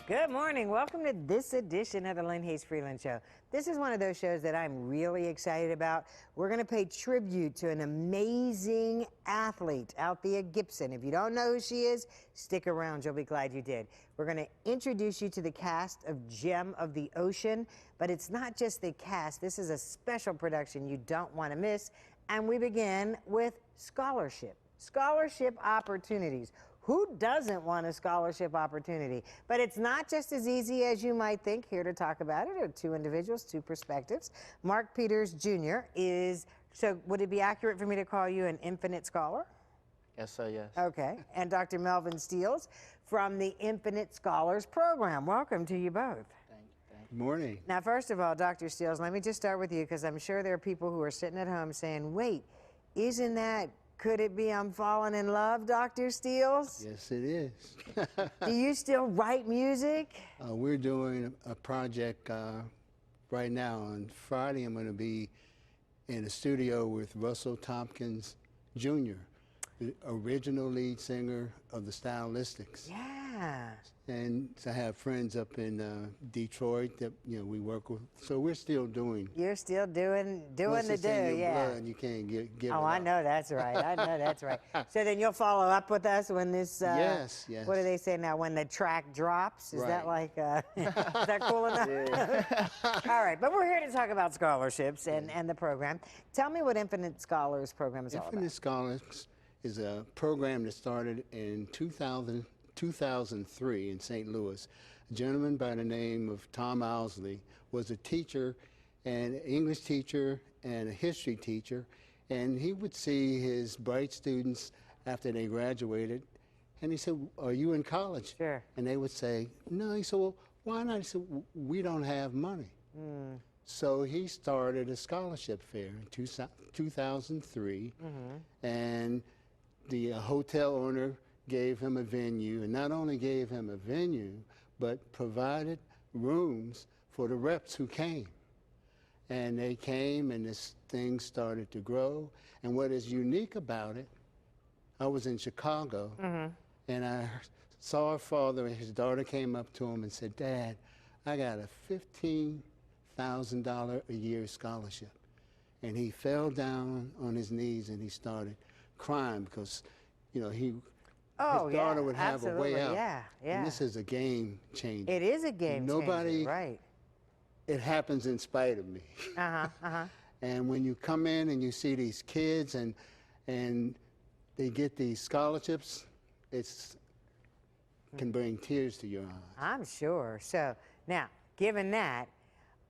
Good morning. Welcome to this edition of the Lynn Hayes Freeland Show. This is one of those shows that I'm really excited about. We're going to pay tribute to an amazing athlete, Althea Gibson. If you don't know who she is, stick around. You'll be glad you did. We're going to introduce you to the cast of Gem of the Ocean, but it's not just the cast. This is a special production you don't want to miss. And we begin with scholarship. Scholarship opportunities. Who doesn't want a scholarship opportunity? But it's not just as easy as you might think. Here to talk about it are two individuals, two perspectives. Mark Peters Jr. is, so would it be accurate for me to call you an Infinite Scholar? Yes, sir, yes. Okay. And Dr. Melvin Steels from the Infinite Scholars Program. Welcome to you both. Thank you. Good morning. Now, first of all, Dr. Steels, let me just start with you because I'm sure there are people who are sitting at home saying, wait, isn't that, could it be I'm falling in love, Dr. Steels? Yes, it is. Do you still write music? We're doing a project right now. On Friday, I'm going to be in a studio with Russell Tompkins Jr., the original lead singer of the Stylistics. Yeah. And I have friends up in Detroit that we work with. So we're still doing. You're still doing Once the it's do, in your yeah. blood, you can't give it Oh, I up. know that's right. I know that's right. So then you'll follow up with us when this. Yes, yes. What do they say now? When the track drops, is that Right. like? Is that cool enough? All right, but we're here to talk about scholarships and the program. Tell me what Infinite Scholars Program is all about. Infinite Scholars is a program that started in 2003 in St. Louis. A gentleman by the name of Tom Owsley was a teacher, an English teacher and a history teacher, and he would see his bright students after they graduated, and he said, "Are you in college?" Sure. And they would say, "No." He said, "Well, why not?" He said, "We don't have money." So he started a scholarship fair in 2003, and the hotel owner gave him a venue, and not only gave him a venue, but provided rooms for the reps who came. And they came, and this thing started to grow. And what is unique about it, I was in Chicago, and I saw a father, and his daughter came up to him and said, "Dad, I got a $15,000 a year scholarship." And he fell down on his knees, and he started crying because, his daughter would have a way out. Yeah, yeah. And this is a game changer. It is a game Nobody- changer, right? It happens in spite of me. And when you come in and you see these kids and they get these scholarships, can bring tears to your eyes. I'm sure. So now, given that,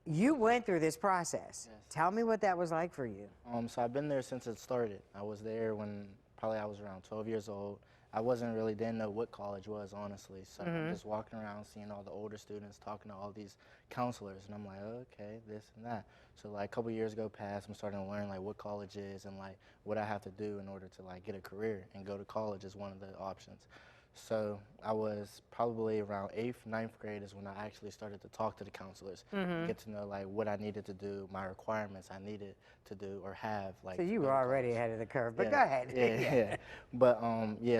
you went through this process. Yes. Tell me what that was like for you. So I've been there since it started. I was there when probably I was around 12 years old. I didn't know what college was, honestly. So I'm just walking around, seeing all the older students, talking to all these counselors, and I'm like, okay, this and that. So like a couple years ago past, I'm starting to learn like what college is and like what I have to do in order to like get a career, and go to college is one of the options. So I was probably around 8th, 9th grade is when I actually started to talk to the counselors, get to know like what I needed to do, my requirements I needed to do or have. Like, So you to were go to already college. ahead of the curve, but Yeah, go ahead. Yeah. But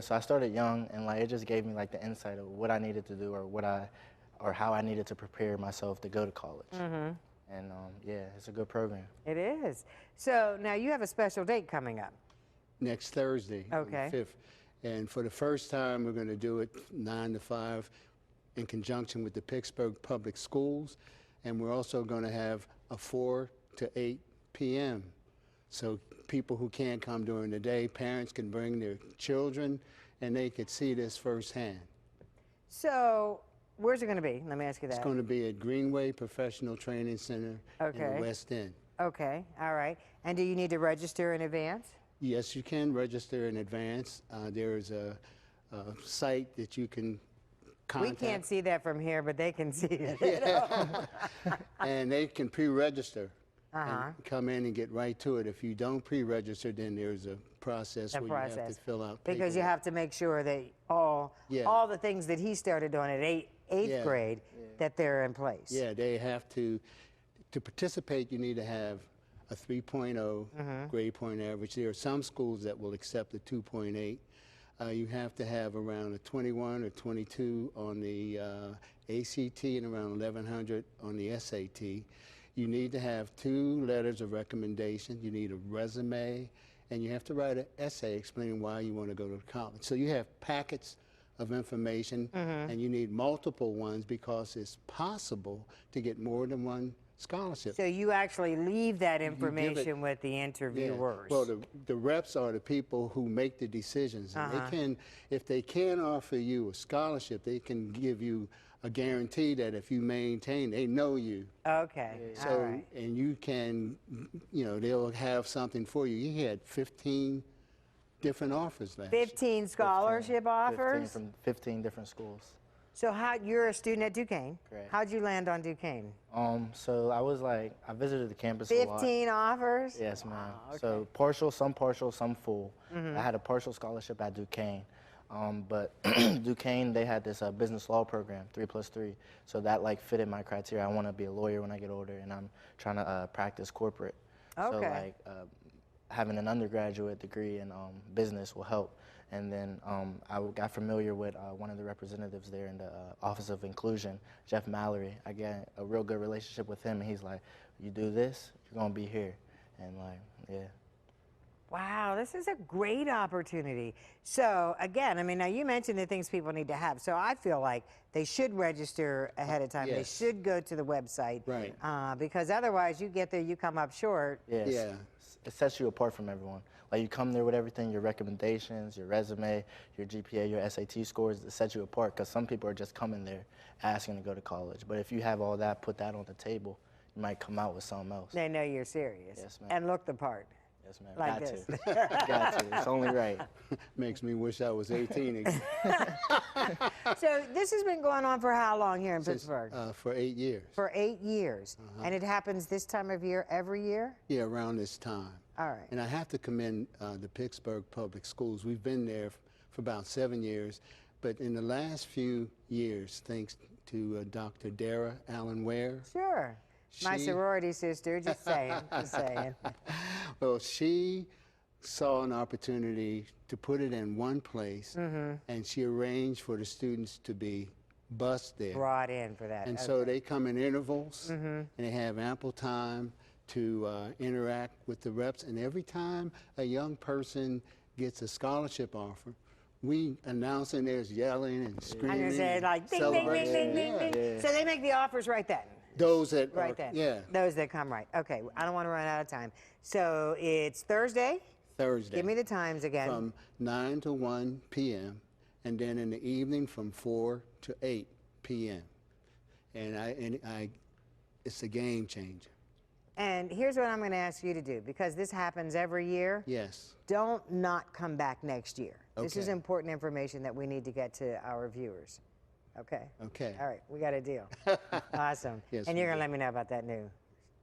so I started young, and like it just gave me like the insight of what I needed to do or how I needed to prepare myself to go to college. And yeah, it's a good program. It is. So now you have a special date coming up. Next Thursday, Okay. on the 5th. And for the first time, we're going to do it 9 to 5 in conjunction with the Pittsburgh Public Schools. And we're also going to have a 4 to 8 p.m. So people who can't come during the day, parents can bring their children, and they could see this firsthand. So where's it going to be? Let me ask you that. It's going to be at Greenway Professional Training Center in Okay. the West End. Okay, all right. And do you need to register in advance? Yes, you can register in advance. There is a site that you can contact. We can't see that from here, but they can see it. And they can pre-register Uh-huh. and come in and get right to it. If you don't pre-register, then there's a process The where you have process. to fill out Because you paperwork. have to make sure that all the things that he started on at eighth Yeah. grade, that they're in place. Yeah, they have to participate, you need to have a 3.0 grade point average. There are some schools that will accept a 2.8. You have to have around a 21 or 22 on the ACT and around 1100 on the SAT. You need to have 2 letters of recommendation. You need a resume, and you have to write an essay explaining why you want to go to college. So you have packets of information, and you need multiple ones because it's possible to get more than one scholarship. So you actually leave that information with the interviewers. Well, the reps are the people who make the decisions. And they can, if they can't offer you a scholarship, they can give you a guarantee that if you maintain, they know you. Okay, So, all right. and you can, you know, they'll have something for you. You had 15 different offers last year. 15 scholarship offers? 15 from 15 different schools. So you're a student at Duquesne. Correct. How'd you land on Duquesne? So I visited the campus a lot. 15 offers? Yes, ma'am. okay. So partial, some full. I had a partial scholarship at Duquesne. But Duquesne, they had this business law program, 3+3. So that like fitted my criteria. I want to be a lawyer when I get older, and I'm trying to practice corporate. So Okay. like having an undergraduate degree in business will help. And then I got familiar with one of the representatives there in the Office of Inclusion, Jeff Mallory. I got a real good relationship with him, and he's like, you do this, you're gonna be here. And like, yeah. Wow, this is a great opportunity. So again, I mean, now you mentioned the things people need to have. So I feel like they should register ahead of time. They Yes. should go to the website. Right. Because otherwise you get there, you come up short. Yes. Yeah. It sets you apart from everyone. Like you come there with everything, your recommendations, your resume, your GPA, your SAT scores, it sets you apart because some people are just coming there asking to go to college. But if you have all that, put that on the table, you might come out with something else. They know you're serious. Yes, ma'am. And look the part. Yes, ma'am. Like Got this. to. Got to. It's only right. Makes me wish I was 18 again. So this has been going on for how long here in Since, Pittsburgh? for 8 years. For 8 years. And it happens this time of year every year? Yeah, around this time. All right. And I have to commend the Pittsburgh Public Schools. We've been there for about 7 years, but in the last few years, thanks to Dr. Dara Allen Ware, Sure. My She- sorority sister, just saying, just saying. well, she saw an opportunity to put it in one place, and she arranged for the students to be bused there. Brought in for that. And Okay. so they come in intervals, and they have ample time to interact with the reps. And every time a young person gets a scholarship offer, we announce, and there's yelling and I'm screaming. going to say and like ding, ding, ding, ding, celebration. ding, Yeah. ding. So they make the offers right then. Those that Right are, then. yeah, Those that come right. Okay. I don't want to run out of time. So it's Thursday. Thursday. Give me the times again. From 9 to 1 p.m. and then in the evening from 4 to 8 p.m. And it's a game changer. And here's what I'm going to ask you to do, because this happens every year. Yes. Don't not come back next year. This is Okay. important information that we need to get to our viewers. Okay? Okay. All right, we got a deal. Awesome. Yes, And we you're going to do. let me know about that new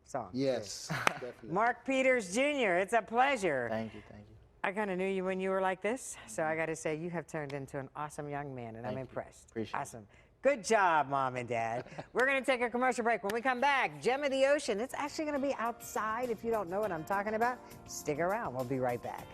song. too. Yes. Definitely. Mark Peters Jr., it's a pleasure. Thank you. Thank you. I kind of knew you when you were like this, so I got to say you have turned into an awesome young man, and I'm Thank you. impressed. Appreciate it. Awesome. Good job, Mom and Dad. We're going to take a commercial break. When we come back, Gem of the Ocean. It's actually going to be outside. If you don't know what I'm talking about, stick around. We'll be right back.